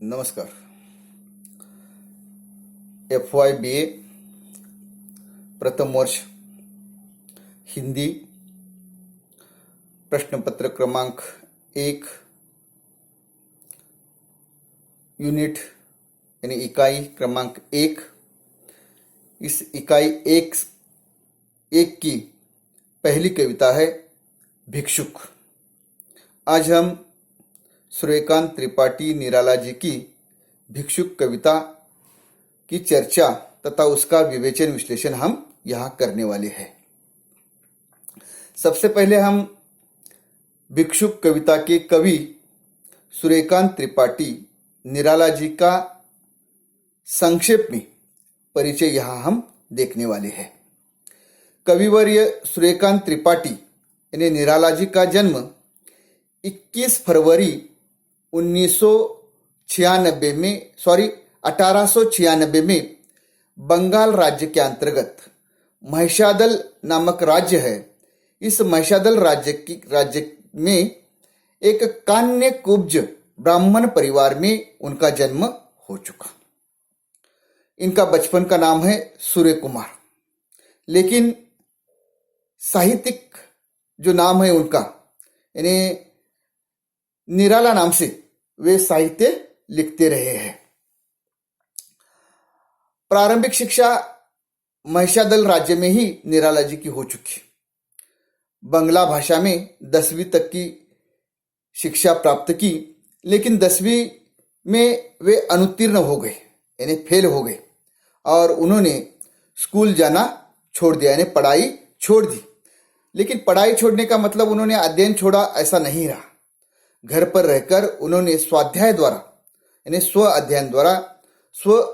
नमस्कार। FY BA प्रथम वर्ष हिंदी प्रश्नपत्र क्रमांक 1 यूनिट यानी इकाई क्रमांक 1। इस इकाई एक की पहली कविता है भिक्षुक। आज हम सूर्यकांत त्रिपाठी निराला जी की भिक्षुक कविता की चर्चा तथा उसका विवेचन विश्लेषण हम यहाँ करने वाले हैं। सबसे पहले हम भिक्षुक कविता के कवि सूर्यकांत त्रिपाठी निराला जी का संक्षेप में परिचय यहाँ हम देखने वाले हैं। कविवर्य सूर्यकांत त्रिपाठी यानी निराला जी का जन्म 21 फरवरी 1896 में बंगाल राज्य के अंतर्गत महिषादल नामक राज्य है। इस महिषादल राज्य में एक कान्य कुब्ज ब्राह्मण परिवार में उनका जन्म हो चुका। इनका बचपन का नाम है सूर्य कुमार, लेकिन साहित्यिक जो नाम है उनका यानी निराला नाम से वे साहित्य लिखते रहे हैं। प्रारंभिक शिक्षा महिषादल राज्य में ही निराला जी की हो चुकी। बंगला भाषा में 10वीं तक की शिक्षा प्राप्त की, लेकिन 10वीं में वे अनुत्तीर्ण हो गए यानी फेल हो गए और उन्होंने स्कूल जाना छोड़ दिया यानी पढ़ाई छोड़ दी। लेकिन पढ़ाई छोड़ने का मतलब उन्होंने अध्ययन छोड़ा ऐसा नहीं रहा। घर पर रहकर उन्होंने स्वाध्याय द्वारा यानी स्व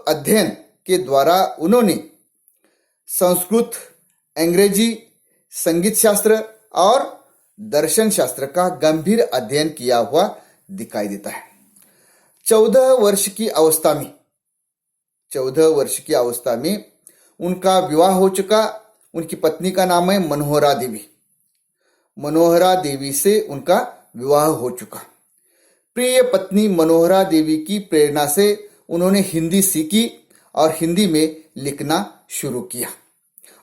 अध्ययन के द्वारा उन्होंने संस्कृत, अंग्रेजी, संगीत शास्त्र और दर्शन शास्त्र का गंभीर अध्ययन किया हुआ दिखाई देता है। 14 वर्ष की अवस्था में उनका विवाह हो चुका। उनकी पत्नी का नाम है मनोहरा देवी से उनका विवाह हो चुका। प्रिय पत्नी मनोहरा देवी की प्रेरणा से उन्होंने हिंदी सीखी और हिंदी में लिखना शुरू किया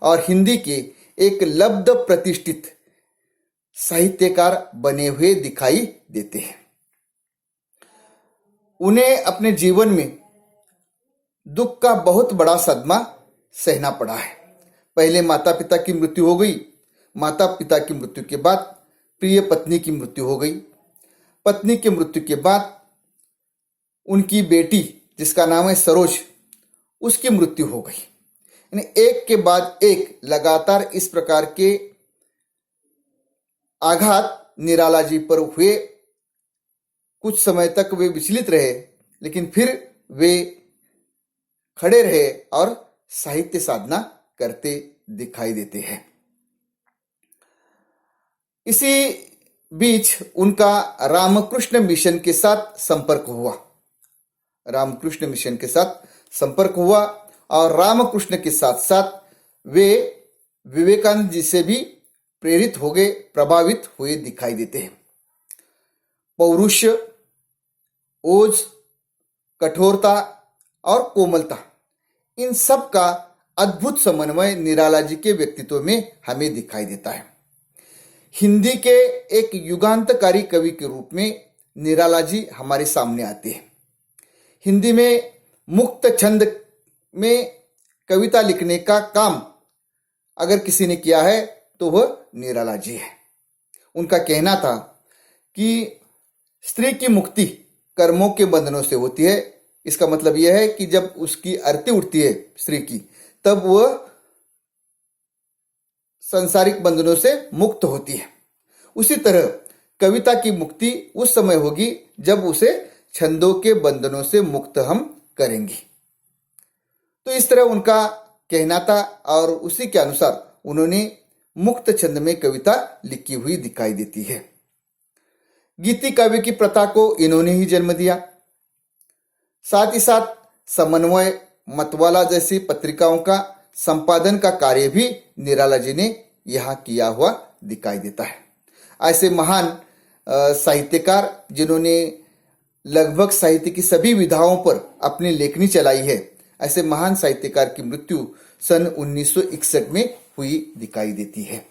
और हिंदी के एक लब्ध प्रतिष्ठित साहित्यकार बने हुए दिखाई देते हैं। उन्हें अपने जीवन में दुख का बहुत बड़ा सदमा सहना पड़ा है। पहले माता पिता की मृत्यु हो गई। माता पिता की मृत्यु के बाद प्रिय पत्नी की मृत्यु हो गई। पत्नी की मृत्यु के बाद उनकी बेटी जिसका नाम है सरोज, उसकी मृत्यु हो गई। यानी एक के बाद एक लगातार इस प्रकार के आघात निराला जी पर हुए। कुछ समय तक वे विचलित रहे, लेकिन फिर वे खड़े रहे और साहित्य साधना करते दिखाई देते हैं। इसी बीच उनका रामकृष्ण मिशन के साथ संपर्क हुआ और रामकृष्ण के साथ साथ वे विवेकानंद जी से भी प्रेरित हो गए, प्रभावित हुए दिखाई देते हैं। पौरुष, ओज, कठोरता और कोमलता, इन सब का अद्भुत समन्वय निराला जी के व्यक्तित्व में हमें दिखाई देता है। हिंदी के एक युगांतकारी कवि के रूप में निराला जी हमारे सामने आते हैं। हिंदी में मुक्त छंद में कविता लिखने का काम अगर किसी ने किया है तो वह निराला जी है। उनका कहना था कि स्त्री की मुक्ति कर्मों के बंधनों से होती है। इसका मतलब यह है कि जब उसकी आरती उठती है स्त्री की, तब वह सांसारिक बंधनों से मुक्त होती है। उसी तरह कविता की मुक्ति उस समय होगी जब उसे छंदों के बंधनों से मुक्त हम करेंगे। तो इस तरह उनका कहना था और उसी के अनुसार उन्होंने मुक्त छंद में कविता लिखी हुई दिखाई देती है। गीति काव्य की प्रथा को इन्होंने ही जन्म दिया। साथ ही साथ समन्वय, मतवाला जैसी पत्रिकाओं का संपादन का कार्य भी निराला जी ने यहाँ किया हुआ दिखाई देता है। ऐसे महान साहित्यकार जिन्होंने लगभग साहित्य की सभी विधाओं पर अपनी लेखनी चलाई है। ऐसे महान साहित्यकार की मृत्यु सन 1961 में हुई दिखाई देती है।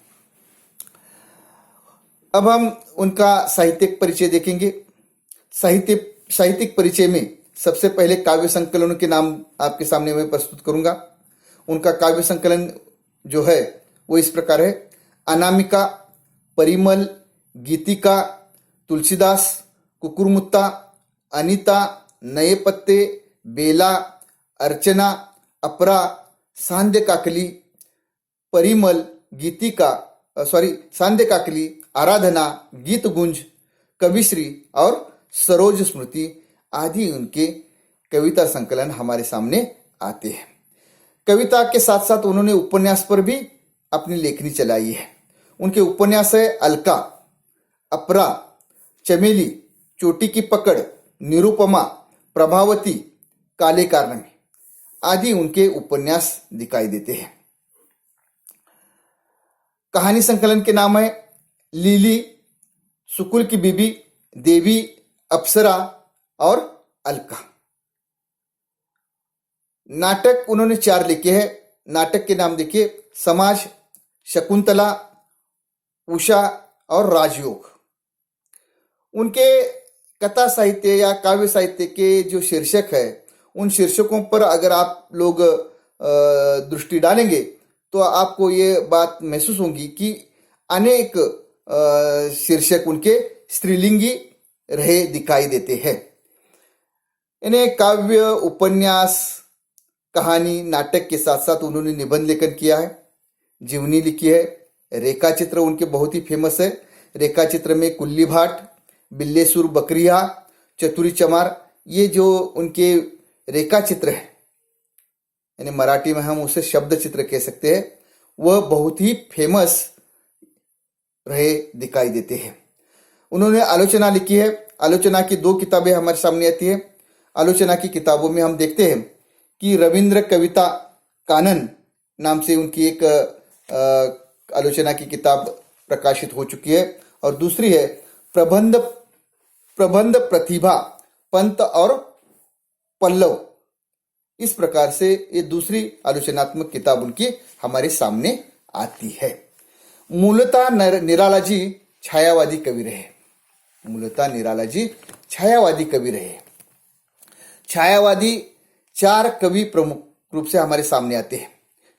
अब हम उनका साहित्यिक परिचय देखेंगे। साहित्यिक परिचय में सबसे पहले काव्य संकलनों के नाम आपके सामने मैं प्रस्तुत करूंगा। उनका काव्य संकलन जो है वो इस प्रकार है: अनामिका, परिमल, गीतिका, तुलसीदास, कुकुरमुत्ता, अनीता, नए पत्ते, बेला, अर्चना, अपरा, सांध्य काकली, परिमल, सांध्य काकली, आराधना, गीत गुंज, कविश्री और सरोज स्मृति आदि उनके कविता संकलन हमारे सामने आते हैं। कविता के साथ साथ उन्होंने उपन्यास पर भी अपनी लेखनी चलाई है। उनके उपन्यास है अलका, अपरा, चमेली, चोटी की पकड़, निरुपमा, प्रभावती, काले कारनामे आदि उनके उपन्यास दिखाई देते हैं। कहानी संकलन के नाम है लीली, सुकुल की बीबी, देवी, अप्सरा और अलका। नाटक उन्होंने 4 लिखे हैं। नाटक के नाम देखिए: समाज, शकुंतला, उषा और राजयोग। उनके कथा साहित्य या काव्य साहित्य के जो शीर्षक है, उन शीर्षकों पर अगर आप लोग दृष्टि डालेंगे तो आपको ये बात महसूस होगी कि अनेक शीर्षक उनके स्त्रीलिंगी रहे दिखाई देते हैं। इन्हें काव्य, उपन्यास, कहानी, नाटक के साथ साथ उन्होंने निबंध लेखन किया है, जीवनी लिखी है। रेखा चित्र उनके बहुत ही फेमस है। रेखा चित्र में कुल्ली भाट, बिल्लेसुर बकरिया, चतुरी चमार, ये जो उनके रेखा चित्र है, यानी मराठी में हम उसे शब्द चित्र कह सकते हैं, वह बहुत ही फेमस रहे दिखाई देते हैं। उन्होंने आलोचना लिखी है। आलोचना की 2 किताबें हमारे सामने आती है। आलोचना की किताबों में हम देखते हैं कि रविंद्र कविता कानन नाम से उनकी एक आलोचना की किताब प्रकाशित हो चुकी है, और दूसरी है प्रबंध प्रतिभा, पंत और पल्लव। इस प्रकार से ये दूसरी आलोचनात्मक किताब उनकी हमारे सामने आती है। मूलतः निराला जी छायावादी कवि रहे। छायावादी 4 कवि प्रमुख रूप से हमारे सामने आते हैं,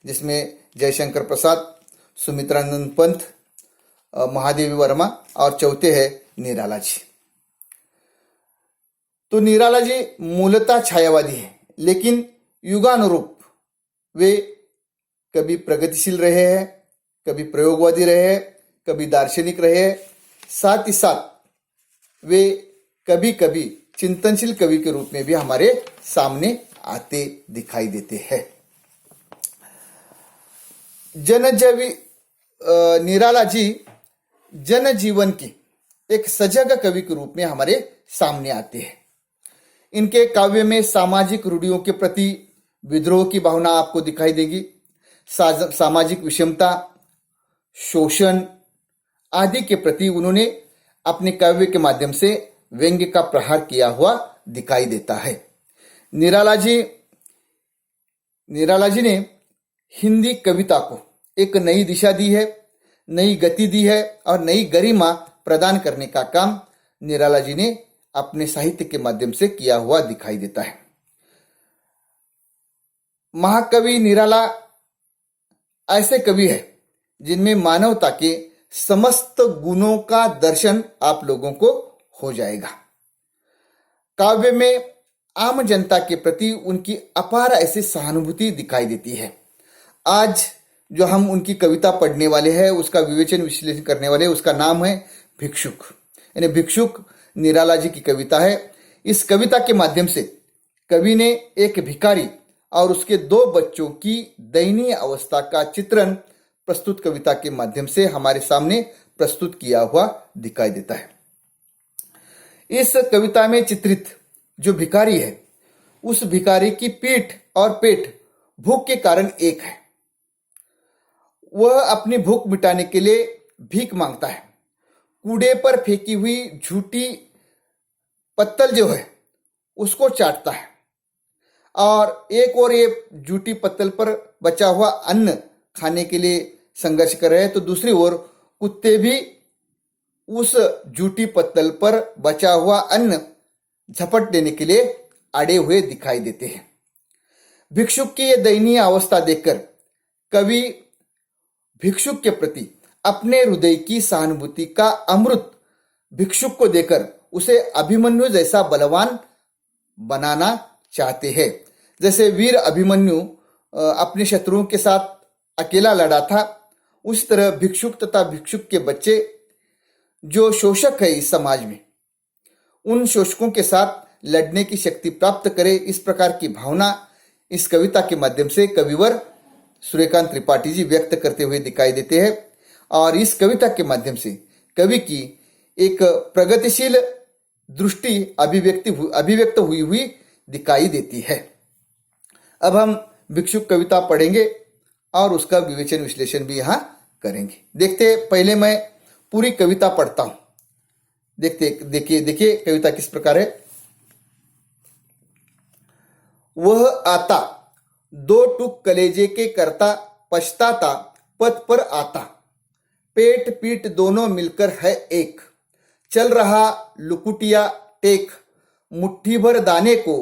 जिसमें जयशंकर प्रसाद, सुमित्रानंद पंत, महादेवी वर्मा और चौथे है निराला जी। तो निराला जी मूलतः छायावादी है, लेकिन युगानुरूप वे कभी प्रगतिशील रहे हैं, कभी प्रयोगवादी रहे हैं, कभी दार्शनिक रहे हैं। साथ ही साथ वे कभी कभी चिंतनशील कवि के रूप में भी हमारे सामने आते दिखाई देते हैं। निराला जी जनजीवन की एक सजग कवि के रूप में हमारे सामने आते हैं। इनके काव्य में सामाजिक रूढ़ियों के प्रति विद्रोह की भावना आपको दिखाई देगी। सामाजिक विषमता, शोषण आदि के प्रति उन्होंने अपने काव्य के माध्यम से व्यंग्य का प्रहार किया हुआ दिखाई देता है। निराला जी ने हिंदी कविता को एक नई दिशा दी है, नई गति दी है और नई गरिमा प्रदान करने का काम निराला जी ने अपने साहित्य के माध्यम से किया हुआ दिखाई देता है। महाकवि निराला ऐसे कवि है जिनमें मानवता के समस्त गुणों का दर्शन आप लोगों को हो जाएगा। काव्य में आम जनता के प्रति उनकी अपार ऐसी सहानुभूति दिखाई देती है। आज जो हम उनकी कविता पढ़ने वाले हैं, उसका विवेचन विश्लेषण करने वाले, उसका नाम है भिक्षुक। यानी भिक्षुक निराला जी की कविता है। इस कविता के माध्यम से कवि ने एक भिखारी और उसके 2 बच्चों की दयनीय अवस्था का चित्रण प्रस्तुत कविता के माध्यम से हमारे सामने प्रस्तुत किया हुआ दिखाई देता है। इस कविता में चित्रित जो भिखारी है, उस भिखारी की पीठ और पेट भूख के कारण एक है। वह अपनी भूख मिटाने के लिए भीख मांगता है। कूड़े पर फेंकी हुई झूठी पत्तल जो है उसको चाटता है और एक और ये जूटी पत्तल पर बचा हुआ अन्न खाने के लिए संघर्ष कर रहे हैं, तो दूसरी ओर कुत्ते भी उस जूटी पत्तल पर बचा हुआ अन्न झपट देने के लिए अड़े हुए दिखाई देते हैं। भिक्षुक की यह दयनीय अवस्था देखकर कवि भिक्षुक के प्रति अपने हृदय की सहानुभूति का अमृत भिक्षुक को देकर उसे अभिमन्यु जैसा बलवान बनाना चाहते हैं। जैसे वीर अभिमन्यु अपने शत्रुओं के साथ अकेला लड़ा था, उस तरह भिक्षुक तथा भिक्षुक के बच्चे जो शोषक है इस समाज में, उन शोषकों के साथ लड़ने की शक्ति प्राप्त करे, इस प्रकार की भावना इस कविता के माध्यम से कविवर सूर्यकांत त्रिपाठी जी व्यक्त करते हुए दिखाई देते हैं। और इस कविता के माध्यम से कवि की एक प्रगतिशील दृष्टि अभिव्यक्त हुई दिखाई देती है। अब हम भिक्षुक कविता पढ़ेंगे और उसका विवेचन विश्लेषण भी यहाँ करेंगे। देखते पहले मैं पूरी कविता पढ़ता हूं। देखिए कविता किस प्रकार है। वह आता दो टुक कलेजे के करता, पछताता पथ पर आता, पेट पीठ दोनों मिलकर है एक, चल रहा लुकुटिया टेक, मुट्ठी भर दाने को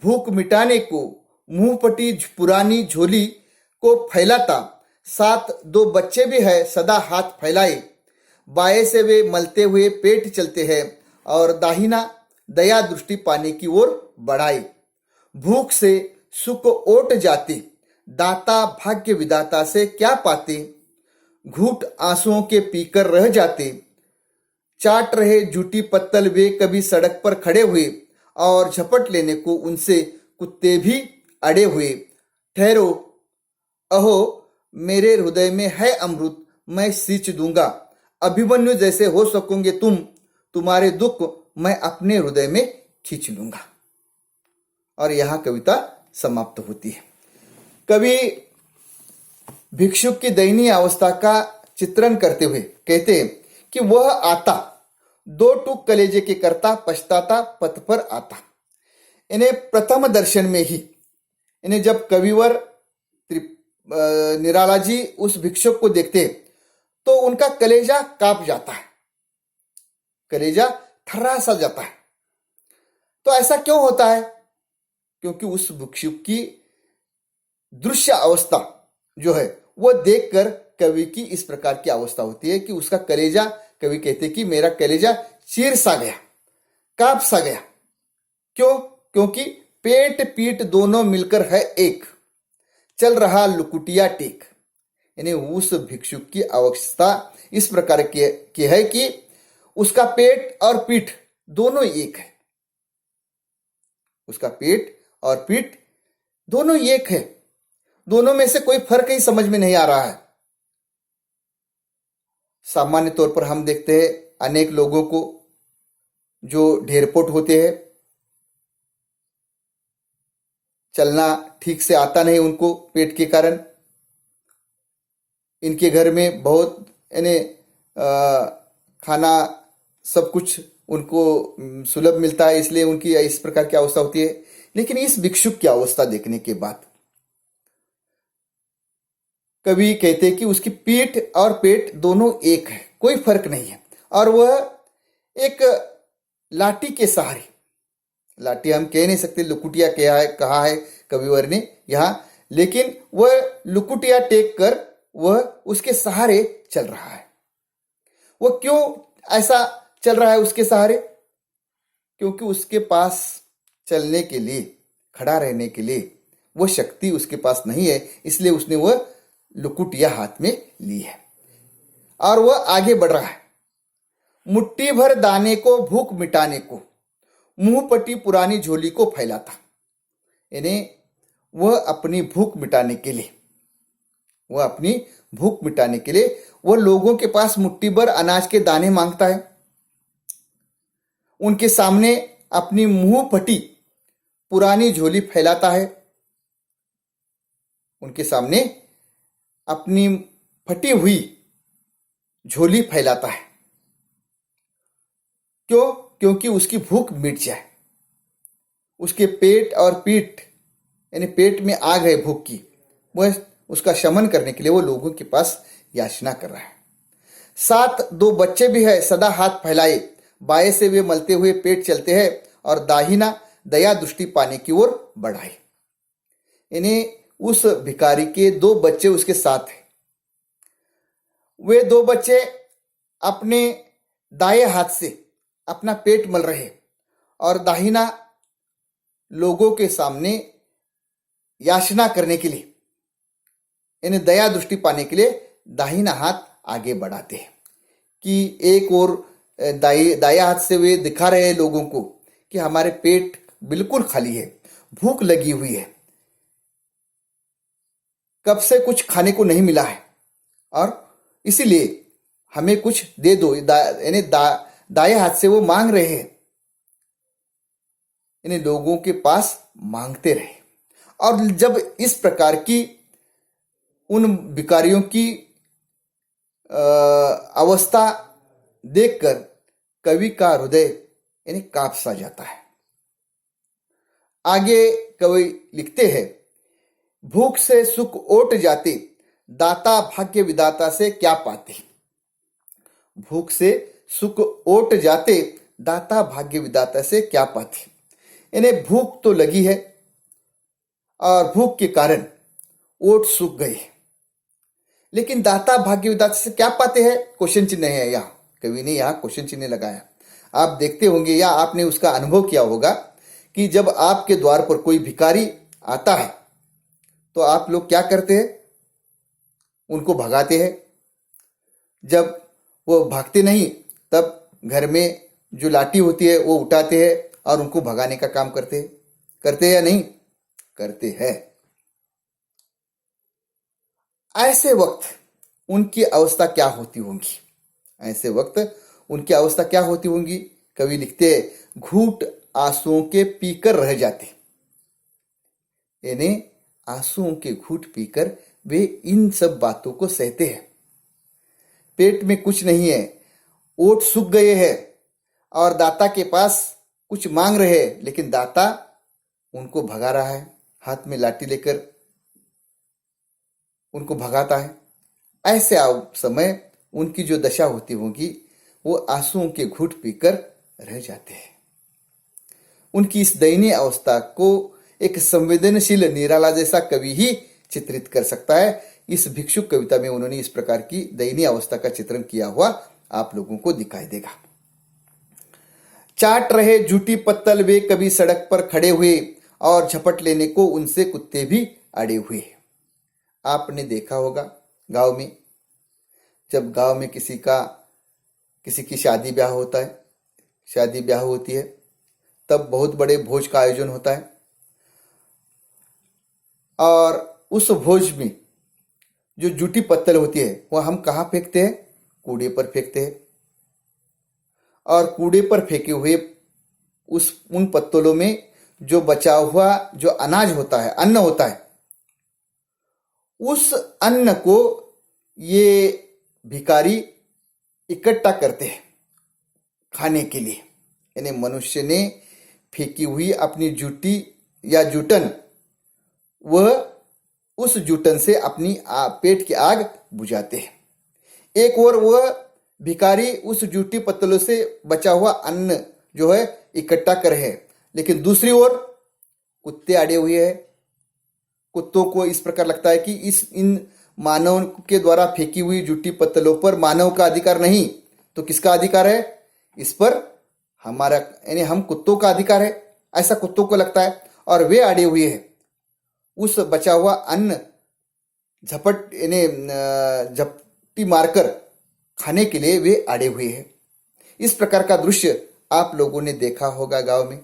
भूख मिटाने को, मुंह पटी पुरानी झोली को फैलाता, साथ दो बच्चे भी है सदा हाथ फैलाए, बाएं से वे मलते हुए पेट चलते हैं और दाहिना दया दृष्टि पाने की ओर बढ़ाए, भूख से सुख ओट जाते, दाता भाग्य विदाता से क्या पाते, घूट आंसुओं के पीकर रह जाते, चाट रहे जूटी पत्तल वे कभी सड़क पर खड़े हुए और झपट लेने को उनसे कुत्ते भी अड़े हुए, ठहरो अहो मेरे हृदय में है अमृत मैं सींच दूंगा, अभिमन्यु जैसे हो सकोगे तुम, तुम्हारे दुख मैं अपने हृदय में खींच लूंगा। और यहां कविता समाप्त होती है। कवि भिक्षुक की दयनीय अवस्था का चित्रण करते हुए कहते हैं कि वह आता दो टूक कलेजे के करता, पछताता पथ पर आता। इन्हें प्रथम दर्शन में ही इन्हें जब कविवर निराला जी उस भिक्षुक को देखते हैं तो उनका कलेजा कांप जाता है, कलेजा थर्रा सा जाता है। तो ऐसा क्यों होता है? क्योंकि उस भिक्षुक की दृश्य अवस्था जो है वो देखकर कवि की इस प्रकार की अवस्था होती है कि उसका कलेजा, कवि कहते कि मेरा कलेजा चीर सा गया, कांप सा गया। क्यों? क्योंकि पेट पीठ दोनों मिलकर है एक, चल रहा लुकुटिया टेक। यानी उस भिक्षुक की अवस्था इस प्रकार की है कि उसका पेट और पीठ दोनों एक है, उसका पेट और पीठ दोनों एक है, दोनों में से कोई फर्क ही समझ में नहीं आ रहा है। सामान्य तौर पर हम देखते हैं अनेक लोगों को जो ढेरपोट होते हैं, चलना ठीक से आता नहीं उनको पेट के कारण, इनके घर में बहुत यानी खाना सब कुछ उनको सुलभ मिलता है, इसलिए उनकी इस प्रकार की अवस्था होती है। लेकिन इस भिक्षुक की अवस्था देखने के बाद कवि कहते कि उसकी पीठ और पेट दोनों एक है, कोई फर्क नहीं है, और वह एक लाठी के सहारे, लाठी हम कह नहीं सकते, लुकुटिया कहा है कविवर ने यहां, लेकिन वह लुकुटिया टेक कर वह उसके सहारे चल रहा है। वह क्यों ऐसा चल रहा है उसके सहारे? क्योंकि उसके पास चलने के लिए, खड़ा रहने के लिए वो शक्ति उसके पास नहीं है, इसलिए उसने वह लुकुटिया हाथ में ली है और वह आगे बढ़ रहा है। मुट्ठी भर दाने को भूख मिटाने को, मुंह पटी पुरानी झोली को फैलाता। यानी वह अपनी भूख मिटाने के लिए, वह लोगों के पास मुट्ठी भर अनाज के दाने मांगता है, उनके सामने अपनी मुंह फटी पुरानी झोली फैलाता है, उनके सामने अपनी फटी हुई झोली फैलाता है। क्यों? क्योंकि उसकी भूख मिट जाए। उसके पेट और पीठ यानी पेट में आग है भूख की, वह उसका शमन करने के लिए वो लोगों के पास याचना कर रहा है। साथ दो बच्चे भी है, सदा हाथ फैलाए, बाएं से वे मलते हुए पेट चलते हैं और दाहिना दया दृष्टि पाने की ओर बढ़ाए। इन्हें उस भिखारी के दो बच्चे उसके साथ हैं। वे दो बच्चे अपने दाएं हाथ से अपना पेट मल रहे और दाहिना लोगों के सामने याचना करने के लिए, इन्हें दया दृष्टि पाने के लिए दाहिना हाथ आगे बढ़ाते हैं कि एक और दाया हाथ से वे दिखा रहे हैं लोगों को कि हमारे पेट बिल्कुल खाली है, भूख लगी हुई है, कब से कुछ खाने को नहीं मिला है और इसीलिए हमें कुछ दे दो। यानी दाएं हाथ से वो मांग रहे हैं, इन्हें लोगों के पास मांगते रहे। और जब इस प्रकार की उन भिखारियों की अवस्था देखकर कवि का हृदय यानी कांप सा जाता है। आगे कवि लिखते हैं, भूख से सुख ओट जाते, दाता भाग्य विदाता से क्या पाते। भूख से सुख ओट जाते, दाता भाग्य विदाता से क्या पाते। इन्हें भूख तो लगी है और भूख के कारण ओट सूख गए, लेकिन दाता भाग्य विदाता से क्या पाते हैं, क्वेश्चन चिन्ह है। यहाँ कवि ने यहाँ क्वेश्चन चिन्ह लगाया। आप देखते होंगे या आपने उसका अनुभव किया होगा कि जब आपके द्वार पर कोई भिखारी आता है तो आप लोग क्या करते हैं, उनको भगाते हैं। जब वो भागते नहीं तब घर में जो लाठी होती है वो उठाते हैं और उनको भगाने का काम करते हैं। करते हैं या नहीं करते हैं। ऐसे वक्त उनकी अवस्था क्या होती होंगी, ऐसे वक्त उनकी अवस्था क्या होती होंगी। कवि लिखते हैं, घूट आंसुओं के पीकर रह जाते। यानी आंसुओं के घूट पीकर वे इन सब बातों को सहते हैं। पेट में कुछ नहीं है, ओट सूख गए हैं और दाता के पास कुछ मांग रहे हैं, लेकिन दाता उनको भगा रहा है, हाथ में लाठी लेकर उनको भगाता है। ऐसे समय उनकी जो दशा होती होगी वो आंसुओं के घूंट पीकर रह जाते हैं। उनकी इस दयनीय अवस्था को एक संवेदनशील निराला जैसा कवि ही चित्रित कर सकता है। इस भिक्षुक कविता में उन्होंने इस प्रकार की दयनीय अवस्था का चित्रण किया हुआ आप लोगों को दिखाई देगा। चाट रहे झूठी पत्तल वे कभी सड़क पर खड़े हुए और झपट लेने को उनसे कुत्ते भी अड़े हुए। आपने देखा होगा गांव में, जब गांव में किसी की शादी ब्याह होता है, शादी ब्याह होती है, तब बहुत बड़े भोज का आयोजन होता है और उस भोज में जो जूठी पत्तल होती है वह हम कहाँ फेंकते हैं, कूड़े पर फेंकते हैं। और कूड़े पर फेंके हुए उन पत्तलों में जो बचा हुआ जो अनाज होता है, अन्न होता है, उस अन्न को ये भिखारी इकट्ठा करते हैं खाने के लिए। यानी मनुष्य ने फेंकी हुई अपनी जूठी या जूठन, वह उस जूठन से अपनी पेट की आग बुझाते हैं। एक और वह भिखारी उस जूठी पत्तलों से बचा हुआ अन्न जो है इकट्ठा कर है, लेकिन दूसरी ओर कुत्ते अड़े हुए हैं। कुत्तों को इस प्रकार लगता है कि इन मानव के द्वारा फेंकी हुई जूठी पत्तलों पर मानव का अधिकार नहीं, तो किसका अधिकार है, इस पर हमारा यानी हम कुत्तों का अधिकार है, ऐसा कुत्तों को लगता है। और वे अड़े हुए हैं उस बचा हुआ अन्न झपटी मारकर खाने के लिए, वे अड़े हुए हैं। इस प्रकार का दृश्य आप लोगों ने देखा होगा गांव में।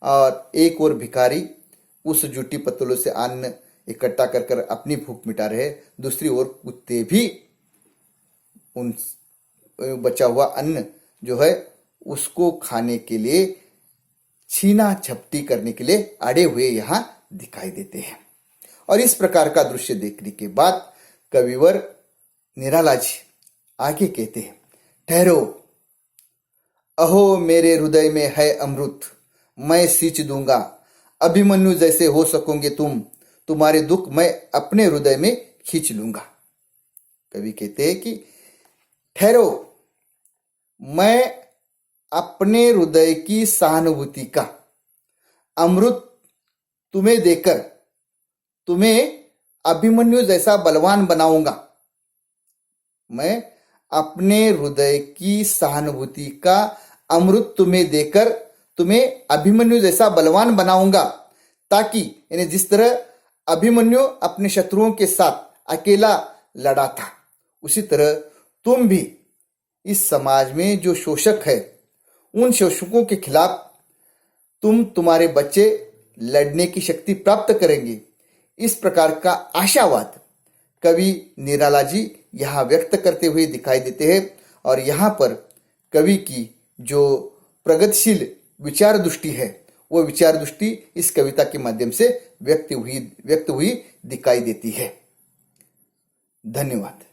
और एक और भिखारी उस जूठी पत्तलों से अन्न इकट्ठा कर कर अपनी भूख मिटा रहे, दूसरी ओर कुत्ते भी उन बचा हुआ अन्न जो है उसको खाने के लिए, छीना झपटी करने के लिए अड़े हुए यहां दिखाई देते हैं। और इस प्रकार का दृश्य देखने के बाद कविवर निराला जी आगे कहते हैं, ठहरो, अहो मेरे हृदय में है अमृत, मैं सींच दूंगा, अभिमन्यु जैसे हो सकोगे तुम, तुम्हारे दुख मैं अपने हृदय में खींच लूंगा। कवि कहते हैं कि ठहरो, मैं अपने हृदय की सहानुभूति का अमृत तुम्हें देकर तुम्हें अभिमन्यु जैसा बलवान बनाऊंगा। मैं अपने हृदय की सहानुभूति का अमृत तुम्हें देकर तुम्हें अभिमन्यु जैसा बलवान बनाऊंगा, ताकि यानी जिस तरह अभिमन्यु अपने शत्रुओं के साथ अकेला लड़ा था, उसी तरह तुम भी इस समाज में जो शोषक है, उन शोषकों के खिलाफ तुम्हारे बच्चे लड़ने की शक्ति प्राप्त करेंगे। इस प्रकार का आशावाद कवि निराला जी यहाँ व्यक्त करते हुए दिखाई देते हैं। और यहाँ पर कवि की जो प्रगतिशील विचार दृष्टि है, वो विचार दृष्टि इस कविता के माध्यम से व्यक्त हुई दिखाई देती है। धन्यवाद।